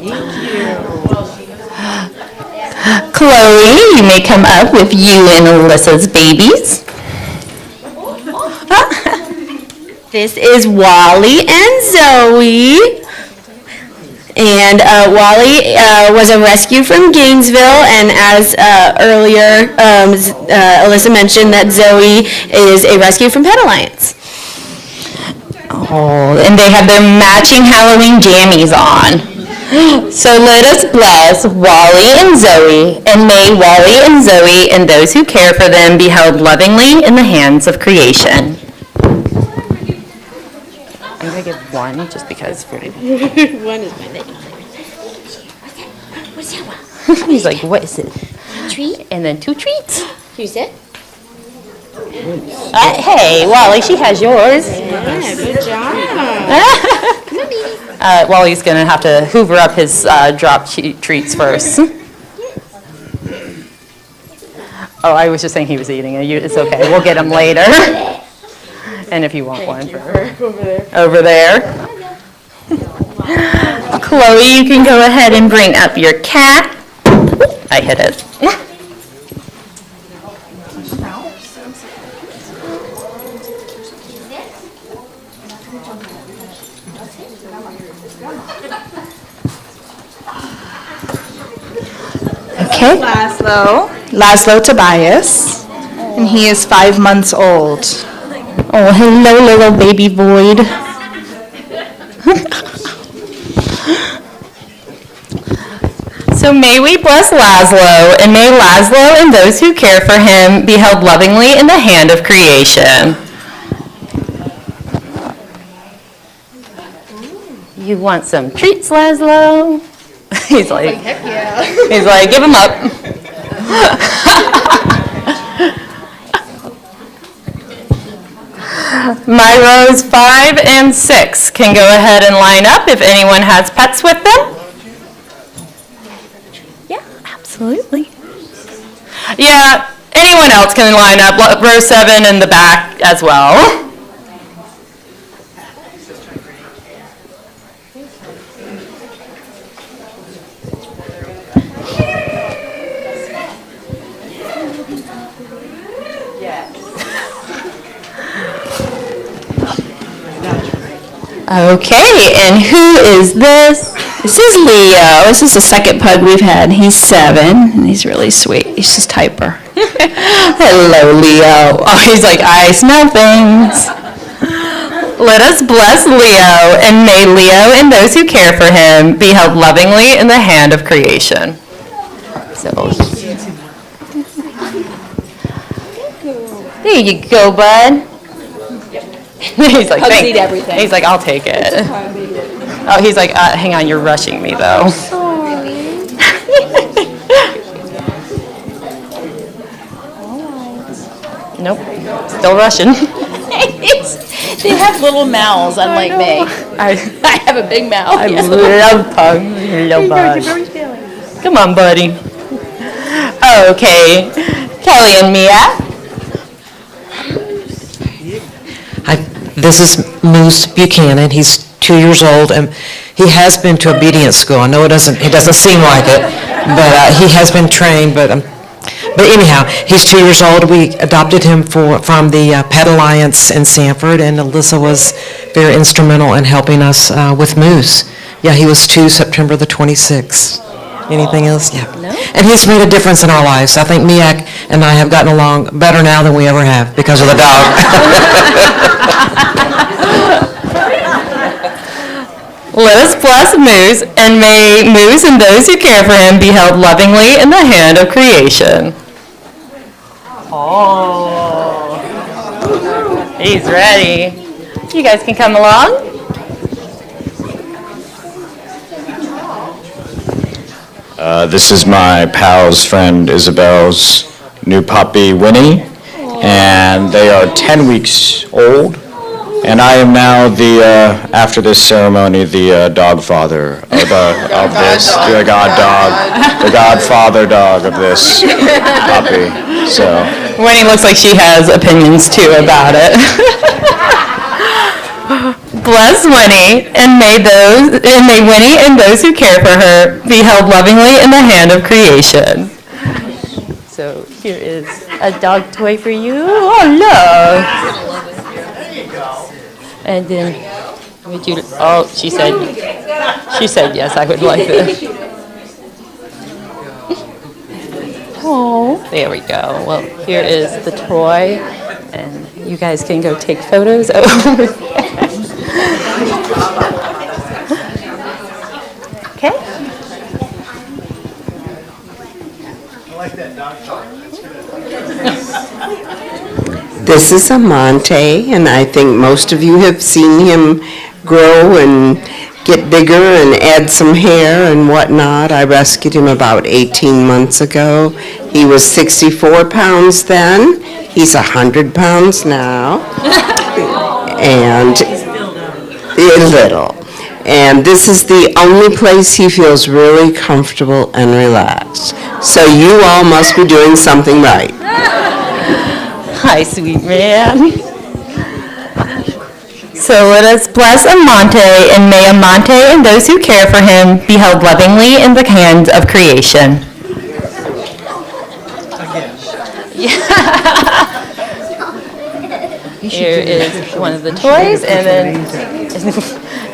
L: Chloe, you may come up with you and Alyssa's babies.
A: This is Wally and Zoe. And Wally was a rescue from Gainesville, and as earlier Alyssa mentioned, that Zoe is a rescue from Pet Alliance.
L: Oh, and they have their matching Halloween jammies on. So let us bless Wally and Zoe, and may Wally and Zoe and those who care for them be held lovingly in the hands of creation. I'm going to give one just because.
A: One is my favorite. What's that one?
L: He's like, what is it?
A: Treat?
L: And then 2 treats.
A: Who's it?
L: Hey, Wally, she has yours.
A: Yeah, good job.
L: Wally's going to have to hoover up his drop treats first. Oh, I was just saying he was eating it. It's okay. We'll get him later. And if you want one for over there. Chloe, you can go ahead and bring up your cat. I hit it.
T: Okay. Laszlo Tobias, and he is 5 months old.
L: Oh, hello, little baby Void. So may we bless Laszlo, and may Laszlo and those who care for him be held lovingly in the hand of creation. You want some treats, Laszlo? He's like,
A: heck yeah.
L: He's like, give him up. My rows 5 and 6 can go ahead and line up if anyone has pets with them. Yeah, absolutely. Yeah, anyone else can line up, row 7 in the back as well. Okay, and who is this?
T: This is Leo. This is the second pug we've had. He's 7, and he's really sweet. He's just hyper.
L: Hello, Leo. Oh, he's like, I smell things. Let us bless Leo, and may Leo and those who care for him be held lovingly in the hand of creation. So, there you go, bud. He's like,
A: Pugs eat everything.
L: He's like, I'll take it. Oh, he's like, hang on, you're rushing me though. Nope, still rushing.
T: They have little mouths, unlike me.
L: I
T: have a big mouth.
L: I love pugs. Hello, bud. Come on, buddy. Okay, Kelly and Mia.
U: Hi, this is Moose Buchanan. He's 2 years old, and he has been to obedience school. I know it doesn't seem like it, but he has been trained. But anyhow, he's 2 years old. We adopted him from the Pet Alliance in Sanford, and Alyssa was very instrumental in helping us with Moose. Yeah, he was 2 September the 26th. Anything else? Yeah. No. And he's made a difference in our lives. I think Miak and I have gotten along better now than we ever have because of the dog.
L: Let us bless Moose, and may Moose and those who care for him be held lovingly in the hand of creation. Oh, he's ready. You guys can come along.
C: This is my pal's friend Isabel's new puppy, Winnie, and they are 10 weeks old. And I am now after this ceremony, the dog father of this, the godfather dog of this puppy. So
L: Winnie looks like she has opinions too about it. Bless Winnie, and may Winnie and those who care for her be held lovingly in the hand of creation. So here is a dog toy for you. Oh, look. And then, would you? Oh, she said yes. I would like this. Oh, there we go. Well, here is the toy, and you guys can go take photos over there. Okay.
C: I like that dog.
V: This is Amante, and I think most of you have seen him grow and get bigger and add some hair and whatnot. I rescued him about 18 months ago. He was 64 pounds then. He's 100 pounds now. And a little. And this is the only place he feels really comfortable and relaxed. So you all must be doing something right.
L: Hi, sweet man. So let us bless Amante, and may Amante and those who care for him be held lovingly in the hands of creation. Here is one of the toys, and then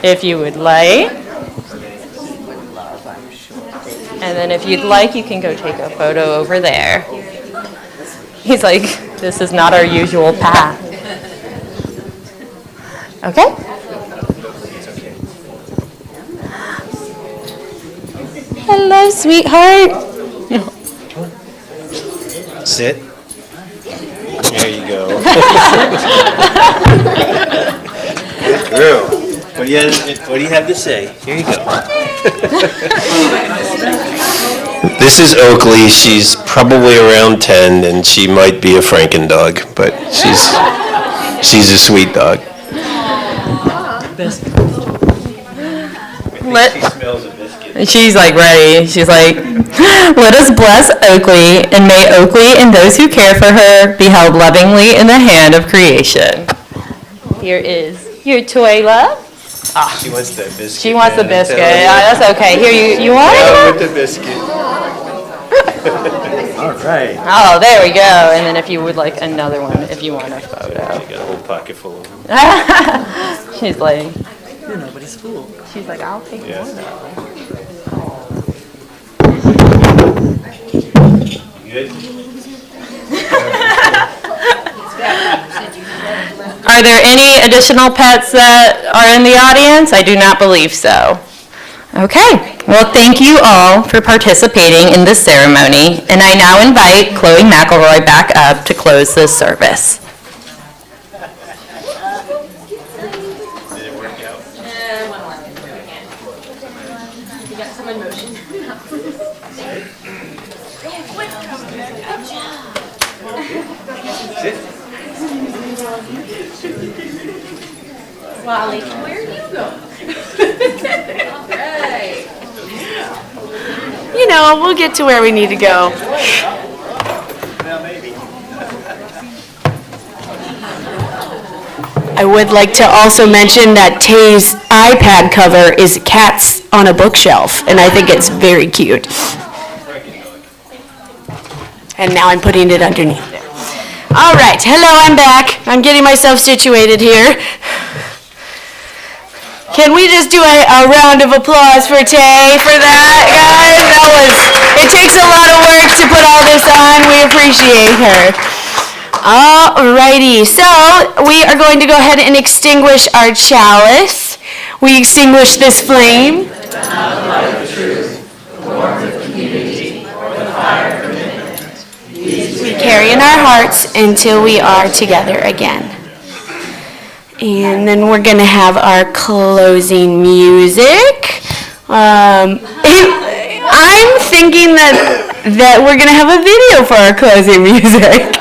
L: if you would like, and then if you'd like, you can go take a photo over there. He's like, this is not our usual path. Okay? Hello, sweetheart.
W: Sit. There you go. Girl, what do you have to say? Here you go. This is Oakley. She's probably around 10, and she might be a Franken dog, but she's a sweet dog. She smells a biscuit.
L: She's like ready. She's like, let us bless Oakley, and may Oakley and those who care for her be held lovingly in the hand of creation. Here is your toy, love. Ah.
W: She wants the biscuit.
L: She wants the biscuit. That's okay. Here, you want it?
W: Yeah, with the biscuit. All right.
L: Oh, there we go. And then if you would like another one, if you want a photo.
W: She got a whole pocket full of them.
L: She's like,
B: You're nobody's fool.
L: she's like, I'll take one.
W: Good.
L: Are there any additional pets that are in the audience? I do not believe so. Okay, well, thank you all for participating in this ceremony, and I now invite Chloe McElroy back up to close this service.
W: Did it work out?
H: You got some in motion.
W: Sit.
H: Wally, where do you go? All right.
A: You know, we'll get to where we need to go. I would like to also mention that Tay's iPad cover is cats on a bookshelf, and I think it's very cute. And now I'm putting it underneath there. All right, hello, I'm back. I'm getting myself situated here. Can we just do a round of applause for Tay for that, guys? It takes a lot of work to put all this on. We appreciate her. Alrighty, so we are going to go ahead and extinguish our chalice. We extinguish this flame. We carry in our hearts until we are together again. And then we're going to have our closing music. I
K: I'm thinking that we're gonna have a video for our closing music.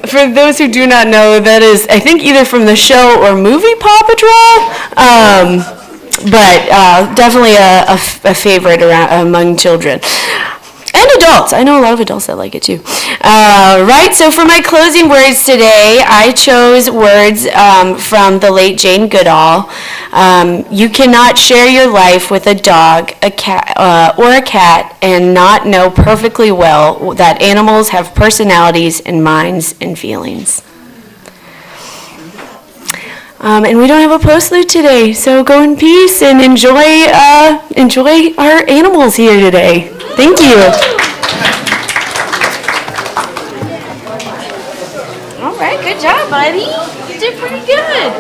K: For those who do not know, that is, I think, either from the show or movie Paw Patrol, but definitely a favorite among children. And adults. I know a lot of adults that like it too. Right, so for my closing words today, I chose words from the late Jane Goodall. You cannot share your life with a dog, a cat, or a cat and not know perfectly well that animals have personalities and minds and feelings. And we don't have a postlude today, so go in peace and enjoy our animals here today. Thank you. All right, good job, buddy. You did pretty good.